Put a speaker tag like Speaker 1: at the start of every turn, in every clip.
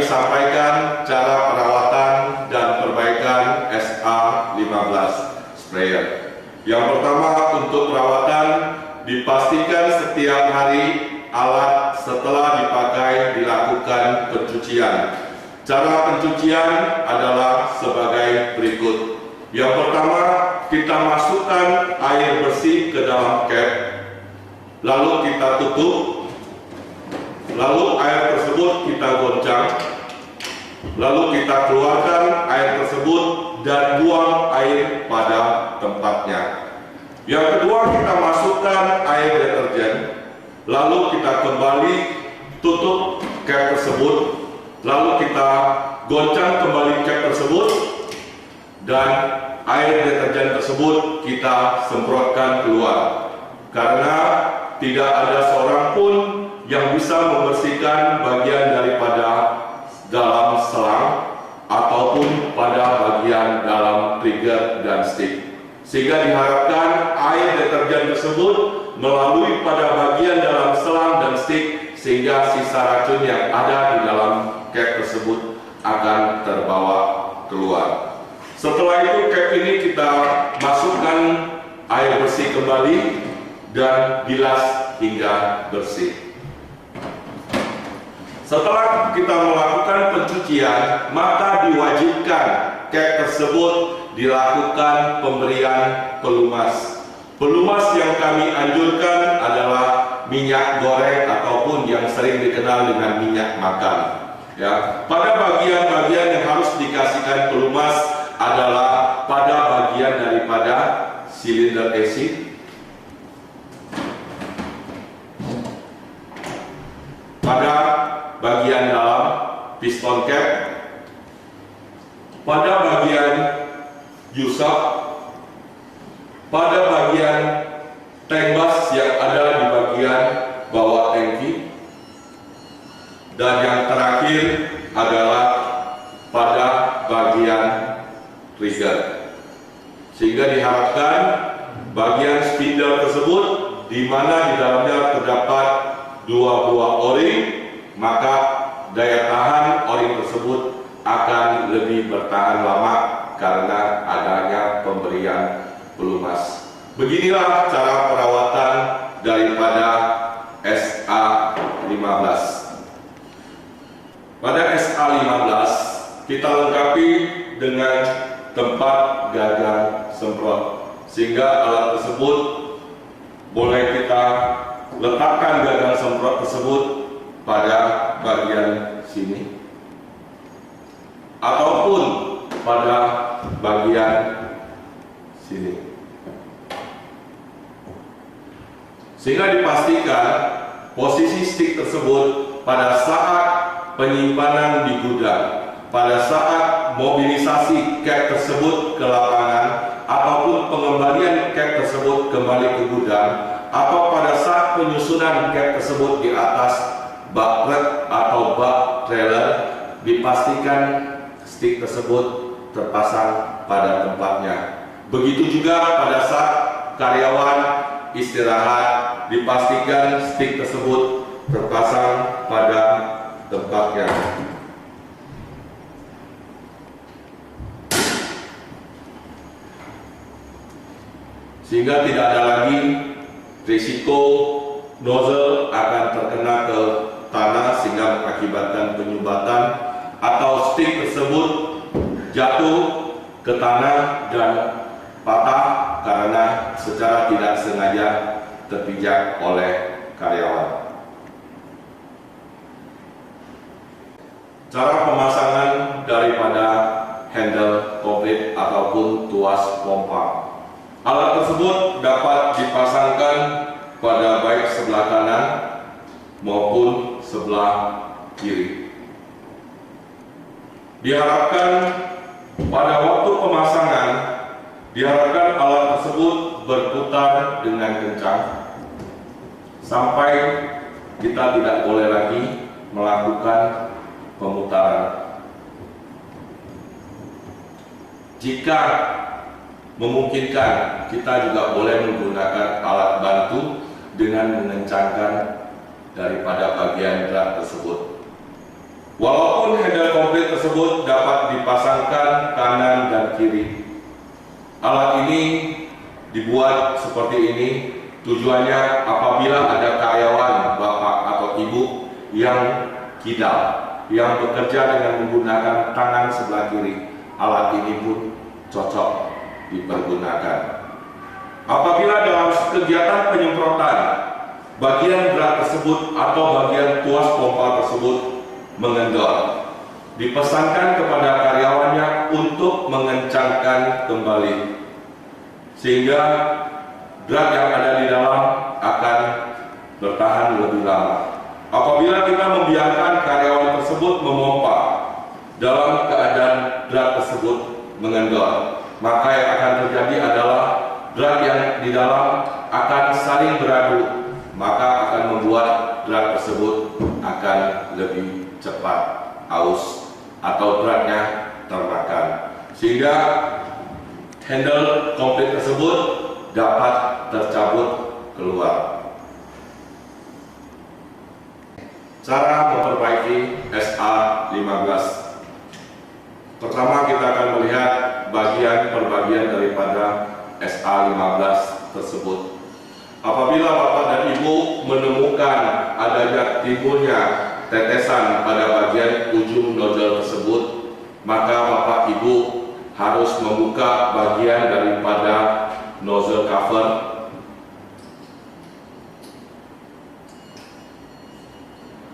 Speaker 1: sampaikan cara perawatan dan perbaikan SA15 sprayer. Yang pertama, untuk perawatan dipastikan setiap hari alat setelah dipakai dilakukan pencucian. Cara pencucian adalah sebagai berikut. Yang pertama, kita masukkan air bersih ke dalam cap, lalu kita tutup, lalu air tersebut kita goncang, lalu kita keluarkan air tersebut dan buang air pada tempatnya. Yang kedua, kita masukkan air deterjen, lalu kita kembali tutup cap tersebut, lalu kita goncang kembali cap tersebut, dan air deterjen tersebut kita semprotkan keluar. Karena tidak ada seorang pun yang bisa membersihkan bagian daripada dalam selang ataupun pada bagian dalam trigger dan stick. Sehingga diharapkan air deterjen tersebut melalui pada bagian dalam selang dan stick, sehingga sisa racun yang ada di dalam cap tersebut akan terbawa keluar. Setelah itu cap ini kita masukkan air bersih kembali dan bilas hingga bersih. Setelah kita melakukan pencucian, maka diwajibkan cap tersebut dilakukan pemberian pelumas. Pelumas yang kami anjurkan adalah minyak goreng ataupun yang sering dikenal dengan minyak makan. Ya, pada bagian-bagian yang harus dikasihkan pelumas adalah pada bagian daripada silinder AC, pada bagian dalam piston cap, pada bagian U-shock, pada bagian tank bus yang ada di bagian bawah tangki, dan yang terakhir adalah pada bagian trigger. Sehingga diharapkan bagian spindle tersebut di mana di dalamnya terdapat 2 buah o-ring, maka daya tahan o-ring tersebut akan lebih bertahan lama karena adanya pemberian pelumas. Beginilah cara perawatan daripada SA15. Pada SA15 kita lengkapi dengan tempat gagang semprot, sehingga alat tersebut boleh kita letakkan gagang semprot tersebut pada bagian sini ataupun pada bagian sini, sehingga dipastikan posisi stick tersebut pada saat penyimpanan di gudang, pada saat mobilisasi cap tersebut ke lapangan ataupun pengembalian cap tersebut kembali ke gudang, atau pada saat penyusunan cap tersebut di atas bak truk atau bak trailer, dipastikan stick tersebut terpasang pada tempatnya. Begitu juga pada saat karyawan istirahat, dipastikan stick tersebut terpasang pada tempatnya. Sehingga tidak ada lagi risiko nozzle akan terkena ke tanah sehingga mengakibatkan penyumbatan atau stick tersebut jatuh ke tanah dan patah karena secara tidak sengaja terpijak oleh karyawan. Cara pemasangan daripada handle komplit ataupun tuas pompa. Alat tersebut dapat dipasangkan pada baik sebelah kanan maupun sebelah kiri. Diharapkan pada waktu pemasangan, diharapkan alat tersebut berputar dengan kencang sampai kita tidak boleh lagi melakukan pemutaran. Jika memungkinkan, kita juga boleh menggunakan alat bantu dengan mengencangkan daripada bagian drum tersebut. Walaupun handle tersebut dapat dipasangkan kanan dan kiri. Alat ini dibuat seperti ini, tujuannya apabila ada karyawan bapak atau ibu yang kidal, yang bekerja dengan menggunakan tangan sebelah kiri, alat ini pun cocok dipergunakan. Apabila dalam kegiatan penyemprotan, bagian berat tersebut atau bagian tuas pompa tersebut mengendor, dipesankan kepada karyawannya untuk mengencangkan kembali, sehingga berat yang ada di dalam akan bertahan lebih lama. Apabila kita membiarkan karyawan tersebut memompa dalam keadaan berat tersebut mengendor, maka yang akan terjadi adalah berat yang di dalam akan saling beradu, maka akan membuat berat tersebut akan lebih cepat aus atau beratnya termakan, sehingga handle komplit tersebut dapat tercabut keluar. Cara memperbaiki SA-15. Pertama, kita akan melihat bagian per bagian daripada SA-15 tersebut. Apabila Bapak dan Ibu menemukan adanya timbulnya tetesan pada bagian ujung nozzle tersebut, maka Bapak Ibu harus membuka bagian daripada nozzle cover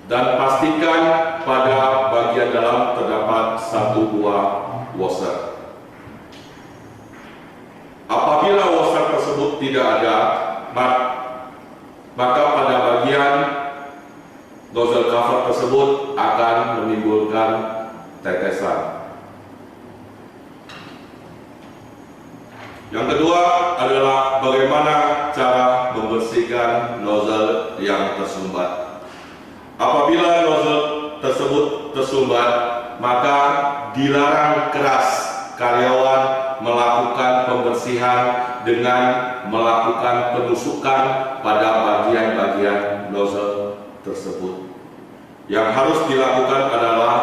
Speaker 1: dan pastikan pada bagian dalam terdapat satu buah washer. Apabila washer tersebut tidak ada, maka pada bagian nozzle cover tersebut akan menimbulkan tetesan. Yang kedua adalah bagaimana cara membersihkan nozzle yang tersumbat. Apabila nozzle tersebut tersumbat, maka dilarang keras karyawan melakukan pembersihan dengan melakukan penusukan pada bagian-bagian nozzle tersebut. Yang harus dilakukan adalah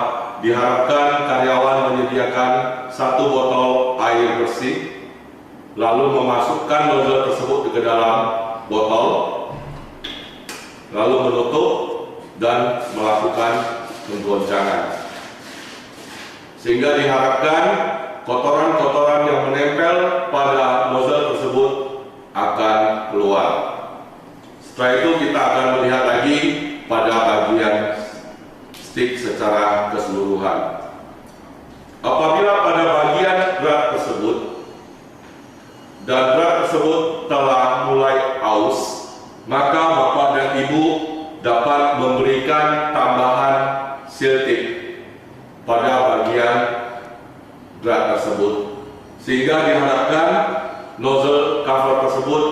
Speaker 1: diharapkan karyawan menyediakan 1 botol air bersih, lalu memasukkan nozzle tersebut ke dalam botol, lalu menutup dan melakukan penggoncangan, sehingga diharapkan kotoran-kotoran yang menempel pada nozzle tersebut akan keluar. Setelah itu kita akan melihat lagi pada bagian stick secara keseluruhan. Apabila pada bagian berat tersebut dan berat tersebut telah mulai aus, maka Bapak dan Ibu dapat memberikan tambahan seal tip pada bagian berat tersebut, sehingga diharapkan nozzle cover tersebut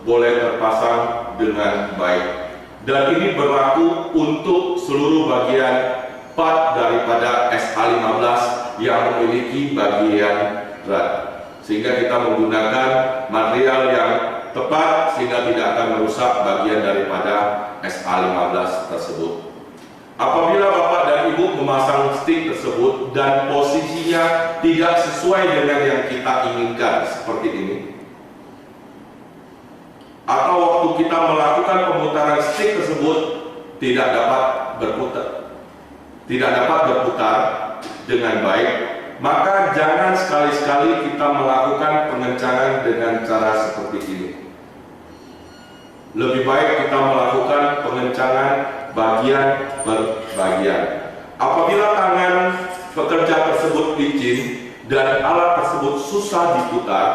Speaker 1: boleh terpasang dengan baik. Dan ini berlaku untuk seluruh bagian part daripada SA-15 yang memiliki bagian berat, sehingga kita menggunakan material yang tepat sehingga tidak akan merusak bagian daripada SA-15 tersebut. Apabila Bapak dan Ibu memasang stick tersebut dan posisinya tidak sesuai dengan yang kita inginkan seperti ini, atau waktu kita melakukan pemutaran stick tersebut tidak dapat berputar dengan baik, maka jangan sekali-sekali kita melakukan pengencangan dengan cara seperti ini. Lebih baik kita melakukan pengencangan bagian per bagian. Apabila tangan pekerja tersebut licin dan alat tersebut susah diputar,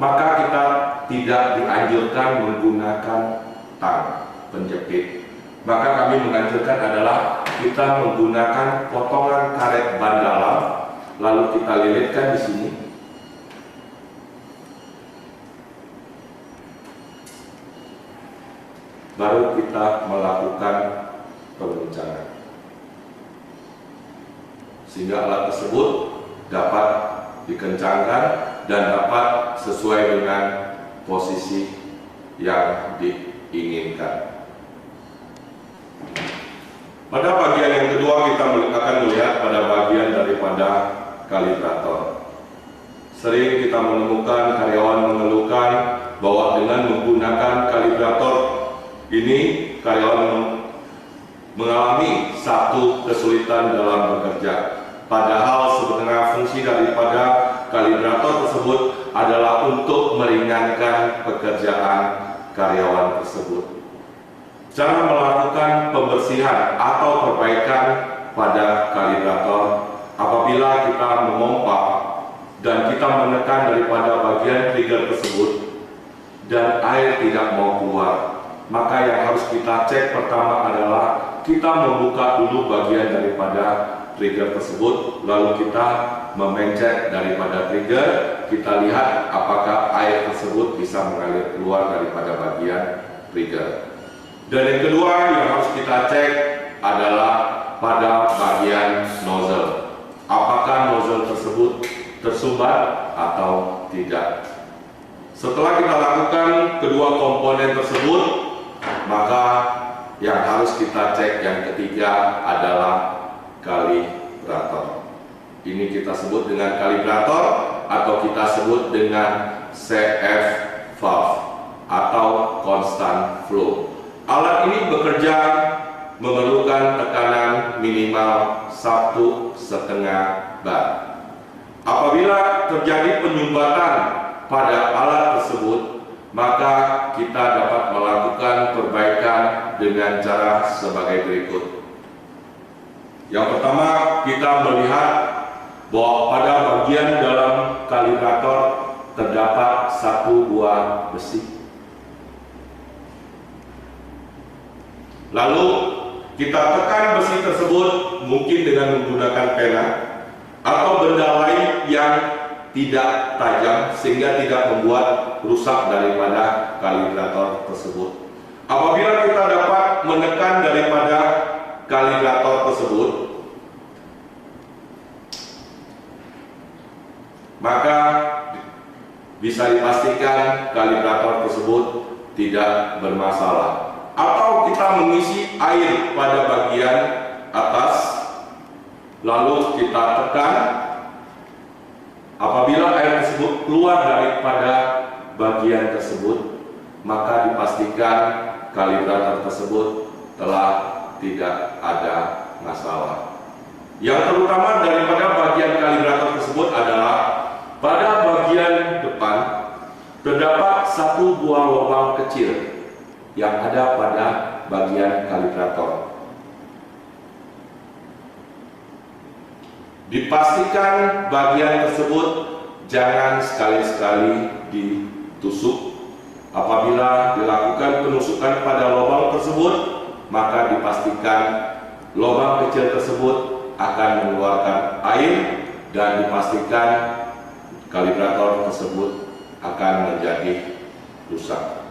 Speaker 1: maka kita tidak dianjurkan menggunakan tang penjepit. Maka kami menganjurkan adalah kita menggunakan potongan karet ban dalam, lalu kita lilitkan di sini. Baru kita melakukan pengencangan, sehingga alat tersebut dapat dikencangkan dan dapat sesuai dengan posisi yang diinginkan. Pada bagian yang kedua kita akan melihat pada bagian daripada kalibrator. Sering kita menemukan karyawan mengeluhkan bahwa dengan menggunakan kalibrator ini karyawan mengalami satu kesulitan dalam bekerja. Padahal sebenarnya fungsi daripada kalibrator tersebut adalah untuk meringankan pekerjaan karyawan tersebut. Cara melakukan pembersihan atau perbaikan pada kalibrator apabila kita memompa dan kita menekan daripada bagian trigger tersebut dan air tidak mau keluar, maka yang harus kita cek pertama adalah kita membuka dulu bagian daripada trigger tersebut, lalu kita memencet daripada trigger, kita lihat apakah air tersebut bisa mengalir keluar daripada bagian trigger. Dan yang kedua yang harus kita cek adalah pada bagian nozzle, apakah nozzle tersebut tersumbat atau tidak. Setelah kita lakukan kedua komponen tersebut, maka yang harus kita cek yang ketiga adalah kalibrator. Ini kita sebut dengan kalibrator atau kita sebut dengan CF valve atau constant flow. Alat ini bekerja memerlukan tekanan minimal 1,5 bar. Apabila terjadi penyumbatan pada alat tersebut, maka kita dapat melakukan perbaikan dengan cara sebagai berikut. Yang pertama, kita melihat bahwa pada bagian dalam kalibrator terdapat satu buah besi. Lalu kita tekan besi tersebut mungkin dengan menggunakan pena atau benda lain yang tidak tajam sehingga tidak membuat rusak daripada kalibrator tersebut. Apabila kita dapat menekan daripada kalibrator tersebut, maka bisa dipastikan kalibrator tersebut tidak bermasalah. Atau kita mengisi air pada bagian atas, lalu kita tekan. Apabila air tersebut keluar daripada bagian tersebut, maka dipastikan kalibrator tersebut telah tidak ada masalah. Yang terutama daripada bagian kalibrator tersebut adalah pada bagian depan terdapat satu buah lubang kecil yang ada pada bagian kalibrator. Dipastikan bagian tersebut jangan sekali-sekali ditusuk. Apabila dilakukan penusukan pada lubang tersebut, maka dipastikan lubang kecil tersebut akan mengeluarkan air dan dipastikan kalibrator tersebut akan menjadi rusak.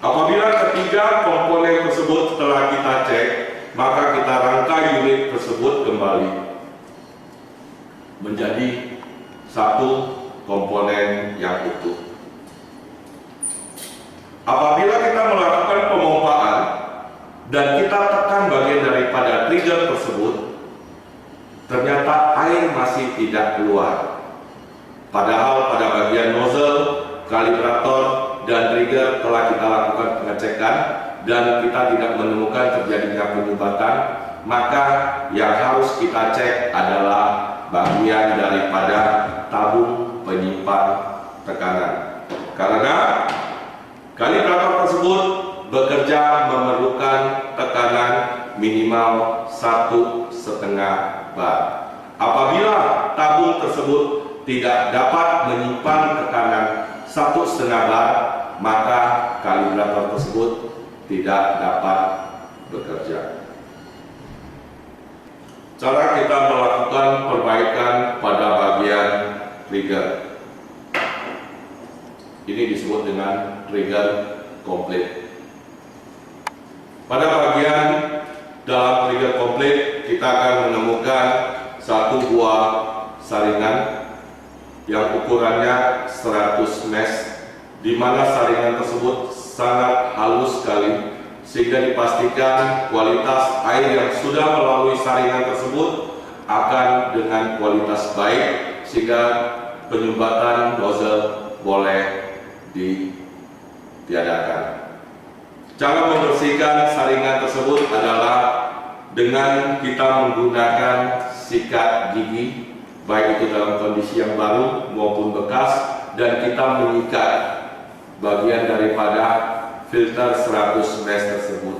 Speaker 1: Apabila ketiga komponen tersebut telah kita cek, maka kita rangkai unit tersebut kembali menjadi satu komponen yang utuh. Apabila kita melakukan pemompaan dan kita tekan bagian daripada trigger tersebut, ternyata air masih tidak keluar. Padahal pada bagian nozzle, kalibrator, dan trigger telah kita lakukan pengecekan dan kita tidak menemukan terjadinya penyumbatan, maka yang harus kita cek adalah bagian daripada tabung penyimpan tekanan. Karena kalibrator tersebut bekerja memerlukan tekanan minimal 1,5 bar. Apabila tabung tersebut tidak dapat menyimpan tekanan 1,5 bar, maka kalibrator tersebut tidak dapat bekerja. Cara kita melakukan perbaikan pada bagian trigger ini disebut dengan trigger komplit. Pada bagian dalam trigger komplit kita akan menemukan satu buah saringan yang ukurannya 100 mesh, di mana saringan tersebut sangat halus sekali sehingga dipastikan kualitas air yang sudah melalui saringan tersebut akan dengan kualitas baik sehingga penyumbatan nozzle boleh ditiadakan. Cara membersihkan saringan tersebut adalah dengan kita menggunakan sikat gigi, baik itu dalam kondisi yang baru maupun bekas, dan kita menyikat bagian daripada filter 100 mesh tersebut.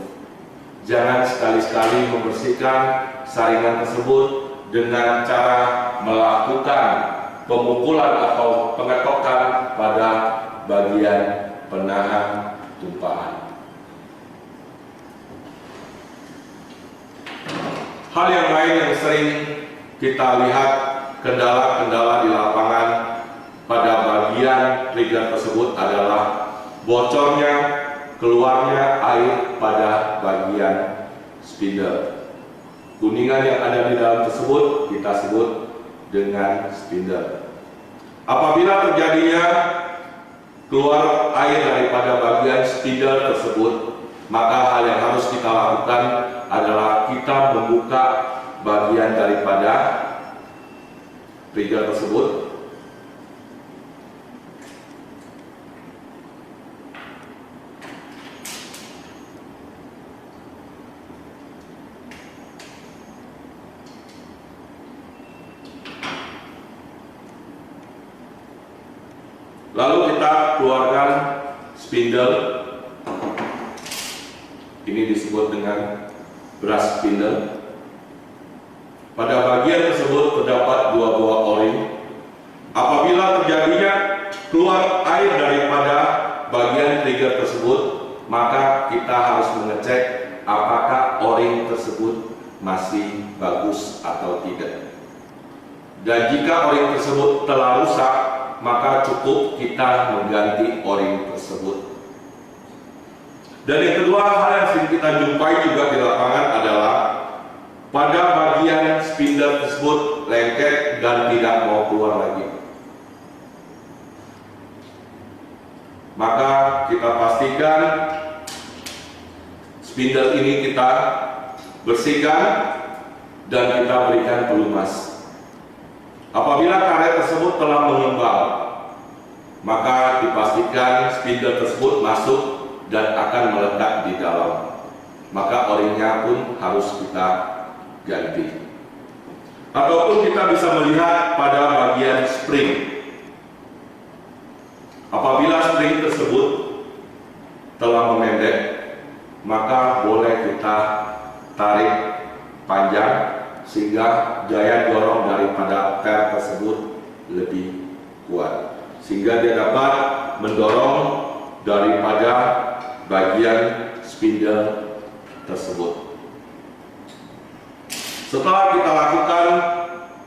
Speaker 1: Jangan sekali-sekali membersihkan saringan tersebut dengan cara melakukan pemukulan atau pengetokan pada bagian penahan tumpahan. Hal yang lain yang sering kita lihat kendala-kendala di lapangan pada bagian trigger tersebut adalah bocornya, keluarnya air pada bagian spindle. Kuningan yang ada di dalam tersebut kita sebut dengan spindle. Apabila terjadinya keluar air daripada bagian spindle tersebut, maka hal yang harus kita lakukan adalah kita membuka bagian daripada trigger tersebut. Lalu kita keluarkan spindle. Ini disebut dengan brush spindle. Pada bagian tersebut terdapat dua buah o-ring. Apabila terjadinya keluar air daripada bagian trigger tersebut, maka kita harus mengecek apakah o-ring tersebut masih bagus atau tidak. Dan jika o-ring tersebut telah rusak, maka cukup kita mengganti o-ring tersebut. Dan yang kedua, hal yang sering kita jumpai juga di lapangan adalah pada bagian spindle tersebut lengket dan tidak mau keluar lagi. Maka kita pastikan spindle ini kita bersihkan dan kita berikan pelumas. Apabila karet tersebut telah mengembang, maka dipastikan spindle tersebut masuk dan akan melekat di dalam. Maka o-ringnya pun harus kita ganti. Ataupun kita bisa melihat pada bagian spring. Apabila spring tersebut telah memendek, maka boleh kita tarik panjang sehingga daya dorong daripada per tersebut lebih kuat, sehingga dia dapat mendorong daripada bagian spindle tersebut. Setelah kita lakukan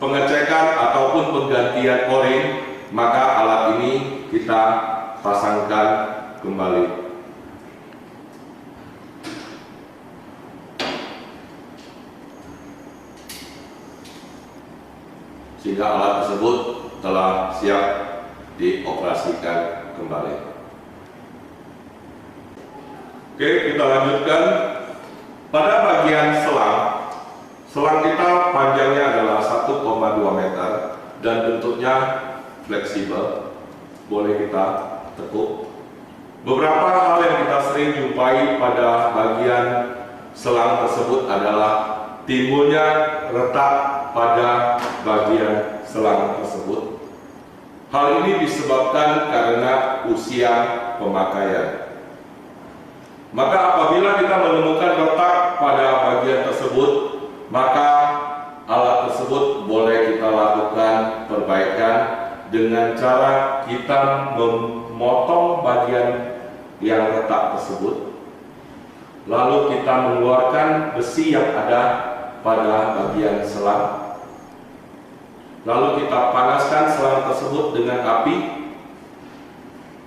Speaker 1: pengecekan ataupun penggantian o-ring, maka alat ini kita pasangkan kembali. Sehingga alat tersebut telah siap dioperasikan kembali. Oke, kita lanjutkan. Pada bagian selang, selang kita panjangnya adalah 1,2 meter dan bentuknya fleksibel, boleh kita tekuk. Beberapa hal yang kita sering jumpai pada bagian selang tersebut adalah timbulnya retak pada bagian selang tersebut. Hal ini disebabkan karena usia pemakaian. Maka apabila kita menemukan retak pada bagian tersebut, maka alat tersebut boleh kita lakukan perbaikan dengan cara kita memotong bagian yang retak tersebut, lalu kita mengeluarkan besi yang ada pada bagian selang, lalu kita panaskan selang tersebut dengan api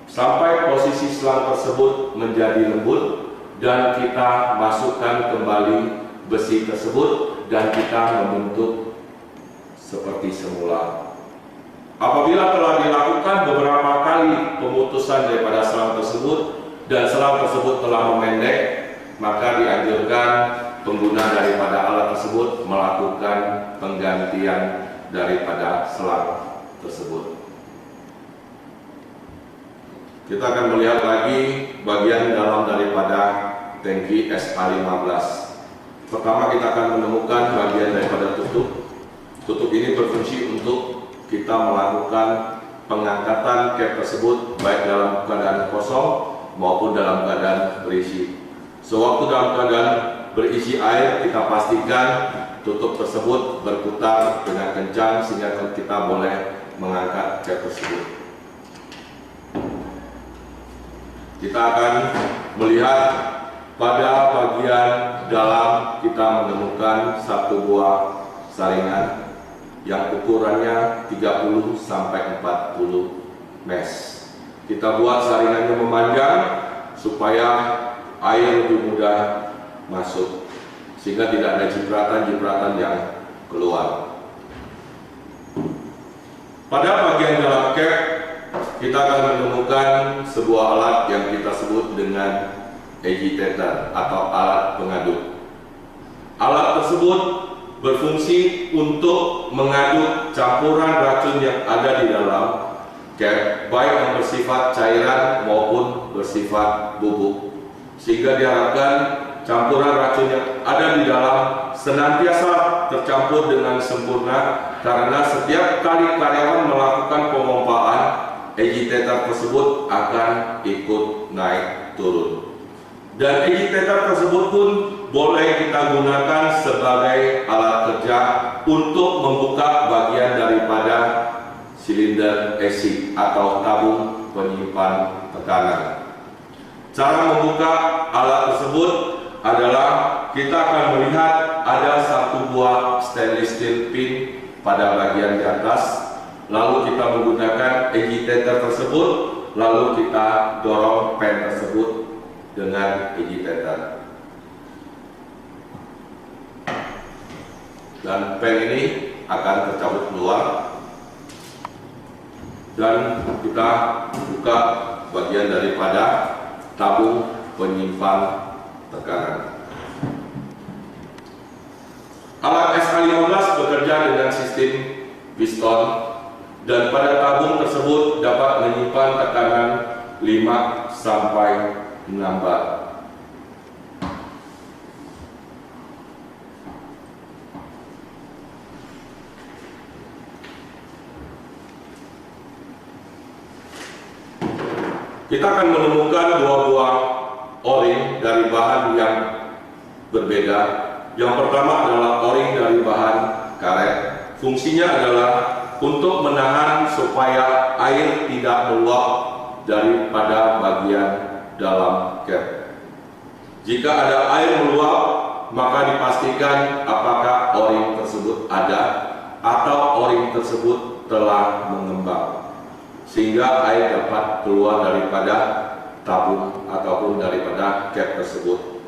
Speaker 1: sampai posisi selang tersebut menjadi lembut, dan kita masukkan kembali besi tersebut dan kita membentuk seperti semula. Apabila telah dilakukan beberapa kali pemutusan daripada selang tersebut dan selang tersebut telah memendek, maka dianjurkan pengguna daripada alat tersebut melakukan penggantian daripada selang tersebut. Kita akan melihat lagi bagian dalam daripada tangki SA15. Pertama kita akan menemukan bagian daripada tutup. Tutup ini berfungsi untuk kita melakukan pengangkatan cap tersebut baik dalam keadaan kosong maupun dalam keadaan berisi. Sewaktu dalam keadaan berisi air, kita pastikan tutup tersebut berputar dengan kencang sehingga kita boleh mengangkat cap tersebut. Kita akan melihat pada bagian dalam kita menemukan satu buah saringan yang ukurannya 30 sampai 40 mesh. Kita buat saringannya memanjang supaya air lebih mudah masuk sehingga tidak ada jipratan-jipratan yang keluar. Pada bagian dalam cap kita akan menemukan sebuah alat yang kita sebut dengan agitator atau alat pengaduk. Alat tersebut berfungsi untuk mengaduk campuran racun yang ada di dalam cap, baik yang bersifat cairan maupun bersifat bubuk, sehingga diharapkan campuran racun yang ada di dalam senantiasa tercampur dengan sempurna, karena setiap kali karyawan melakukan pemompaan, agitator tersebut akan ikut naik turun. Dan agitator tersebut pun boleh kita gunakan sebagai alat kerja untuk membuka bagian daripada silinder AC atau tabung penyimpan tekanan. Cara membuka alat tersebut adalah kita akan melihat ada satu buah stainless steel pin pada bagian di atas, lalu kita menggunakan agitator tersebut, lalu kita dorong pen tersebut dengan agitator. Dan pen ini akan tercabut keluar dan kita buka bagian daripada tabung penyimpan tekanan. Alat SA15 bekerja dengan sistem piston dan pada tabung tersebut dapat menyimpan tekanan 5 sampai 6 bar. Kita akan menemukan dua buah o-ring dari bahan yang berbeda. Yang pertama adalah o-ring dari bahan karet. Fungsinya adalah untuk menahan supaya air tidak meluap daripada bagian dalam cap. Jika ada air meluap, maka dipastikan apakah o-ring tersebut ada atau o-ring tersebut telah mengembang, sehingga air dapat keluar daripada tabung ataupun daripada cap tersebut.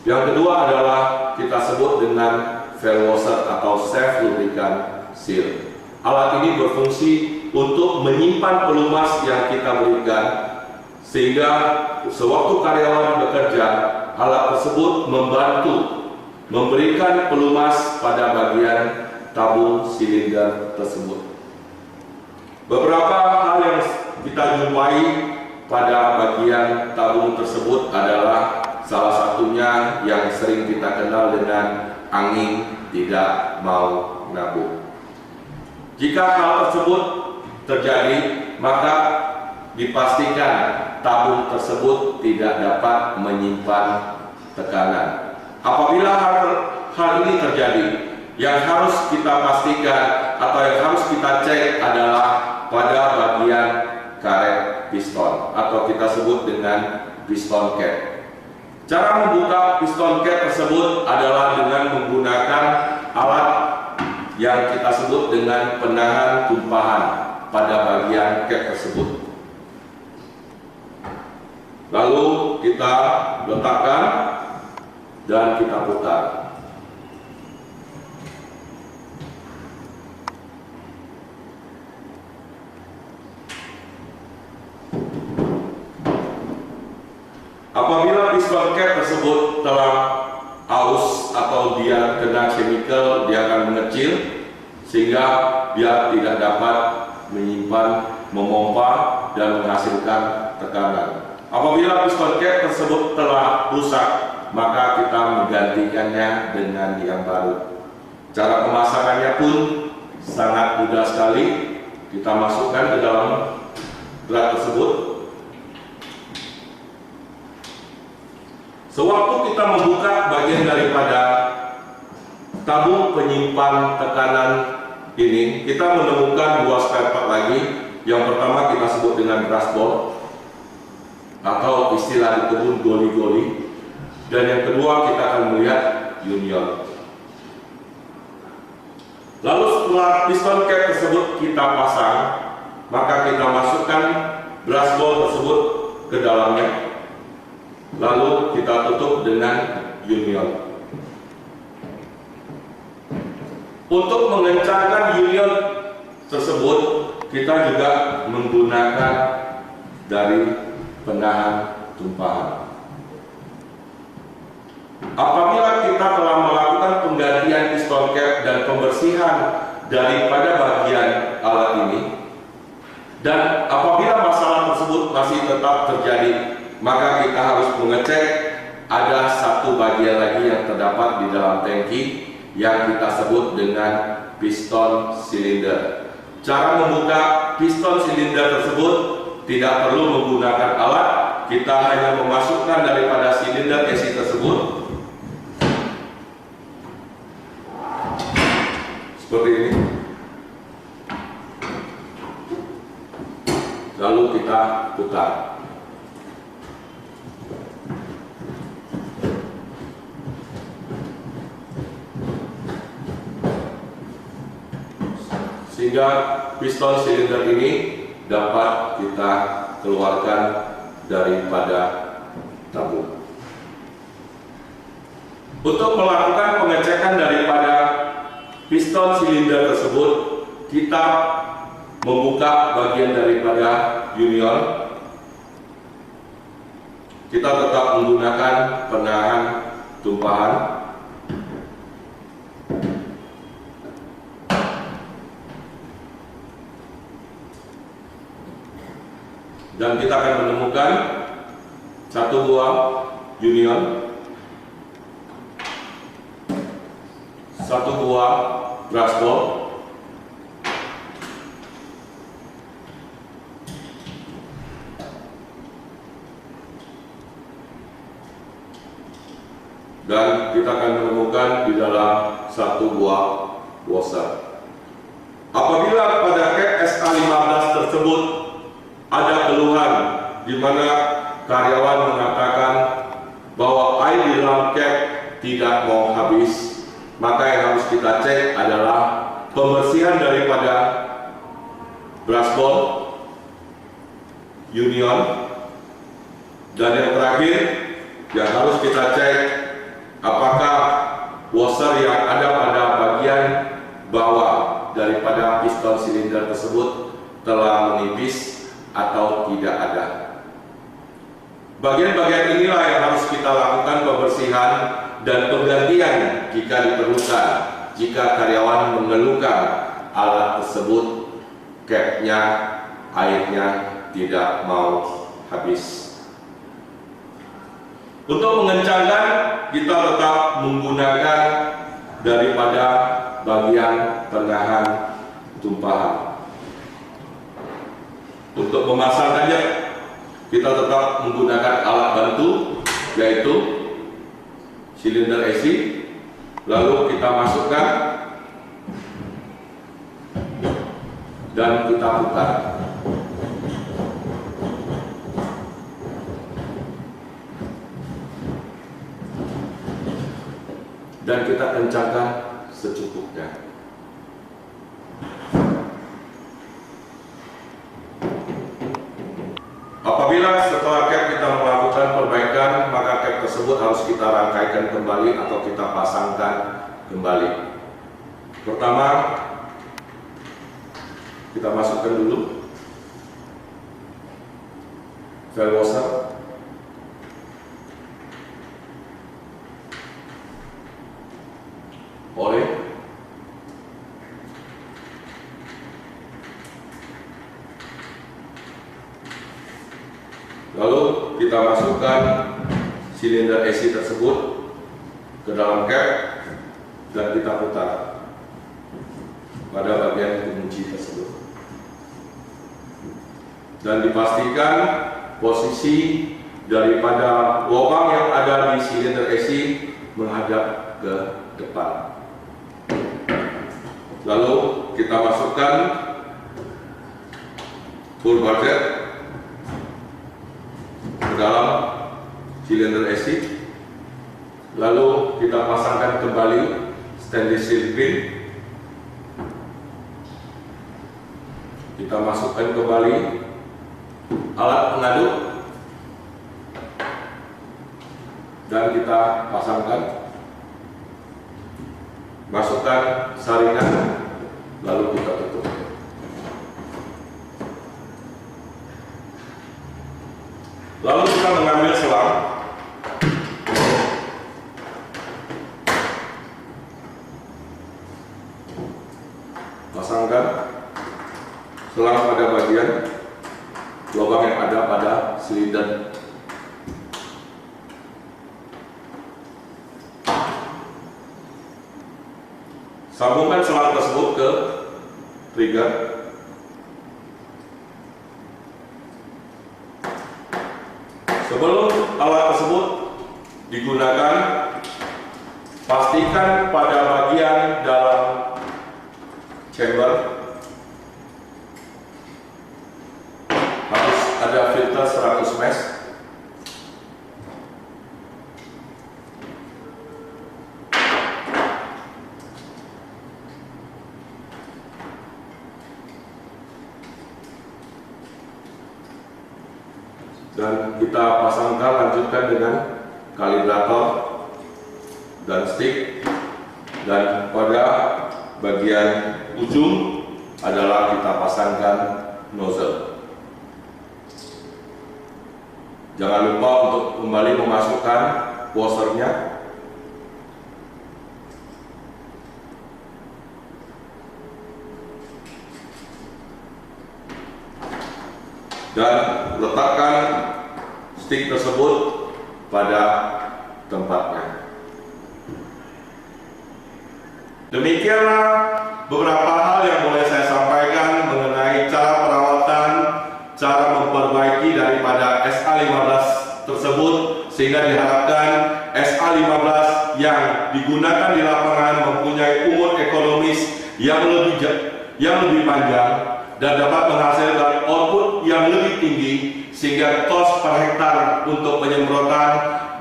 Speaker 1: Yang kedua adalah kita sebut dengan valve washer atau self lubricant seal. Alat ini berfungsi untuk menyimpan pelumas yang kita berikan, sehingga sewaktu karyawan bekerja, alat tersebut membantu memberikan pelumas pada bagian tabung silinder tersebut. Beberapa hal yang kita jumpai pada bagian tabung tersebut adalah salah satunya yang sering kita kenal dengan angin tidak mau nabung. Jika hal tersebut terjadi, maka dipastikan tabung tersebut tidak dapat menyimpan tekanan. Apabila hal ini terjadi, yang harus kita pastikan atau yang harus kita cek adalah pada bagian karet piston atau kita sebut dengan piston cap. Cara membuka piston cap tersebut adalah dengan menggunakan alat yang kita sebut dengan penahan tumpahan pada bagian cap tersebut. Lalu kita letakkan dan kita putar. Apabila piston cap tersebut telah aus atau dia kena chemical, dia akan mengecil sehingga dia tidak dapat menyimpan, memompa, dan menghasilkan tekanan. Apabila piston cap tersebut telah rusak, maka kita menggantikannya dengan yang baru. Cara pemasangannya pun sangat mudah sekali. Kita masukkan ke dalam drat tersebut. Sewaktu kita membuka bagian daripada tabung penyimpan tekanan ini, kita menemukan dua spare part lagi. Yang pertama kita sebut dengan brush ball, atau istilah di kebun goli-goli, dan yang kedua kita akan melihat union. Lalu setelah piston cap tersebut kita pasang, maka kita masukkan brush ball tersebut ke dalamnya, lalu kita tutup dengan union. Untuk mengencangkan union tersebut, kita juga menggunakan dari penahan tumpahan. Apabila kita telah melakukan penggantian piston cap dan pembersihan daripada bagian alat ini, dan apabila masalah tersebut masih tetap terjadi, maka kita harus mengecek ada satu bagian lagi yang terdapat di dalam tangki yang kita sebut dengan piston silinder. Cara membuka piston silinder tersebut tidak perlu menggunakan alat, kita hanya memasukkan daripada silinder esi tersebut seperti ini, lalu kita putar. Sehingga piston silinder ini dapat kita keluarkan daripada tabung. Untuk melakukan pengecekan daripada piston silinder tersebut, kita membuka bagian daripada union. Kita tetap menggunakan penahan tumpahan. Dan kita akan menemukan satu buah union, satu buah brush ball, dan kita akan menemukan di dalam satu buah washer. Apabila pada cap SA15 tersebut ada keluhan di mana karyawan mengatakan bahwa air di dalam cap tidak mau habis, maka yang harus kita cek adalah pembersihan daripada brush ball, union, dan yang terakhir yang harus kita cek apakah washer yang ada pada bagian bawah daripada piston silinder tersebut telah menipis atau tidak ada. Bagian-bagian inilah yang harus kita lakukan pembersihan dan penggantian jika diperlukan, jika karyawan mengeluhkan alat tersebut capnya airnya tidak mau habis. Untuk mengencangkan, kita tetap menggunakan daripada bagian penahan tumpahan. Untuk memasangkannya, kita tetap menggunakan alat bantu, yaitu silinder esi, lalu kita masukkan dan kita putar. Dan kita kencangkan secukupnya. Apabila setelah cap kita melakukan perbaikan, maka cap tersebut harus kita rangkaikan kembali atau kita pasangkan kembali. Pertama, kita masukkan dulu valve washer, oli, Lalu kita masukkan silinder AC tersebut ke dalam cap dan kita putar pada bagian pengunci tersebut. Dan dipastikan posisi daripada lubang yang ada di silinder AC menghadap ke depan. Lalu kita masukkan full budget ke dalam silinder AC. Lalu kita pasangkan kembali stainless steel pin. Kita masukkan kembali alat pengaduk dan kita pasangkan. Masukkan saringan, lalu kita tutup. Lalu kita mengambil selang. Pasangkan selang pada bagian lubang yang ada pada silinder. Sambungkan selang tersebut ke trigger. Sebelum alat tersebut digunakan, pastikan pada bagian dalam chamber harus ada filter 100 mesh. Dan kita pasangkan, lanjutkan dengan kalibrator dan stick, dan pada bagian ujung adalah kita pasangkan nozzle. Jangan lupa untuk kembali memasukkan washernya. Dan letakkan stick tersebut pada tempatnya. Demikianlah beberapa hal yang boleh saya sampaikan mengenai cara perawatan, cara memperbaiki daripada SA15 tersebut, sehingga diharapkan SA15 yang digunakan di lapangan mempunyai umur ekonomis yang lebih panjang dan dapat menghasilkan output yang lebih tinggi, sehingga cost per hektar untuk penyemprotan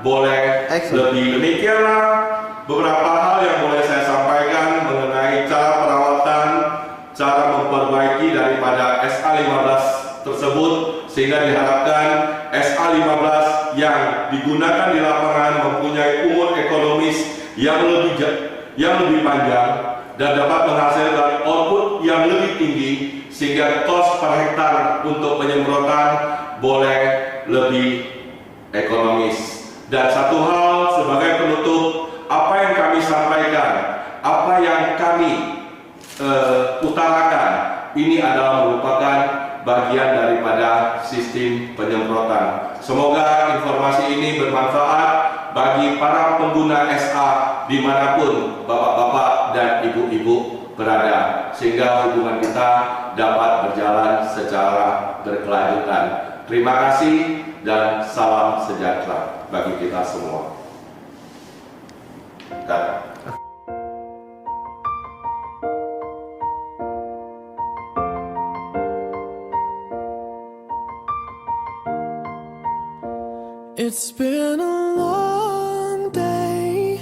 Speaker 1: boleh lebih. Demikianlah beberapa hal yang boleh saya sampaikan mengenai cara perawatan, cara memperbaiki daripada SA15 tersebut, sehingga diharapkan SA15 yang digunakan di lapangan mempunyai umur ekonomis yang lebih panjang dan dapat menghasilkan output yang lebih tinggi, sehingga cost per hektar untuk penyemprotan boleh lebih ekonomis. Dan satu hal sebagai penutup, apa yang kami sampaikan, apa yang kami utarakan, ini adalah merupakan bagian daripada sistem penyemprotan. Semoga informasi ini bermanfaat bagi para pengguna SA dimanapun bapak-bapak dan ibu-ibu berada, sehingga hubungan kita dapat berjalan secara berkelanjutan. Terima kasih dan salam sejahtera bagi kita semua.
Speaker 2: It's been a long day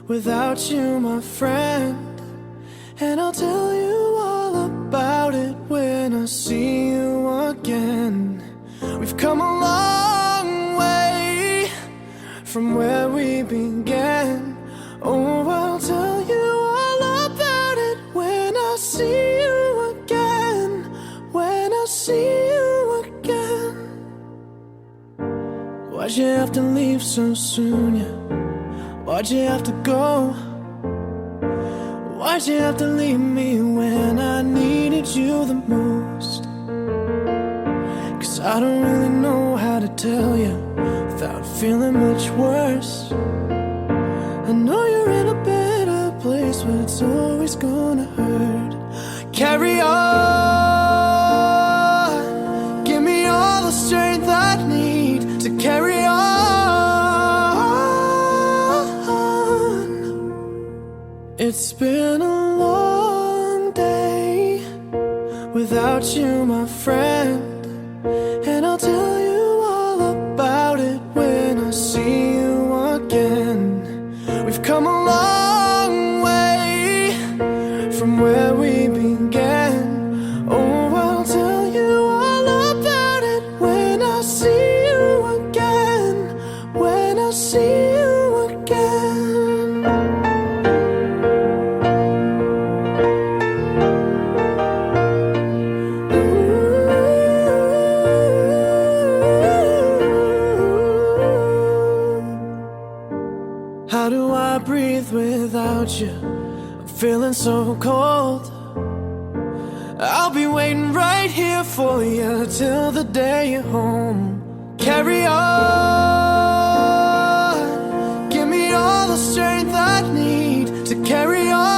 Speaker 2: without you, my friend. And I'll tell you all about it when I see you again. We've come a long way from where we began. Oh, I'll tell you all about it when I see you again. When I see you again. Why'd you have to leave so soon, yeah? Why'd you have to go? Why'd you have to leave me when I needed you the most? 'Cause I don't really know how to tell you without feeling much worse. I know you're in a better place, but it's always gonna hurt. Carry on, give me all the strength I need to carry on. It's been a long day without you, my friend, and I'll tell you all about it when I see you again. We've come a long way from where we began. Oh, I'll tell you all about it when I see you again. When I see you again. How do I breathe without you? I'm feeling so cold. I'll be waiting right here for you till the day you're home. Carry on, give me all the strength I need to carry on.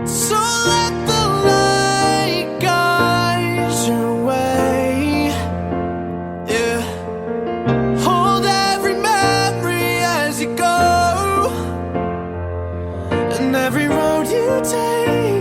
Speaker 2: So let the light guide your way. Yeah. Hold every memory as you go, and every road you take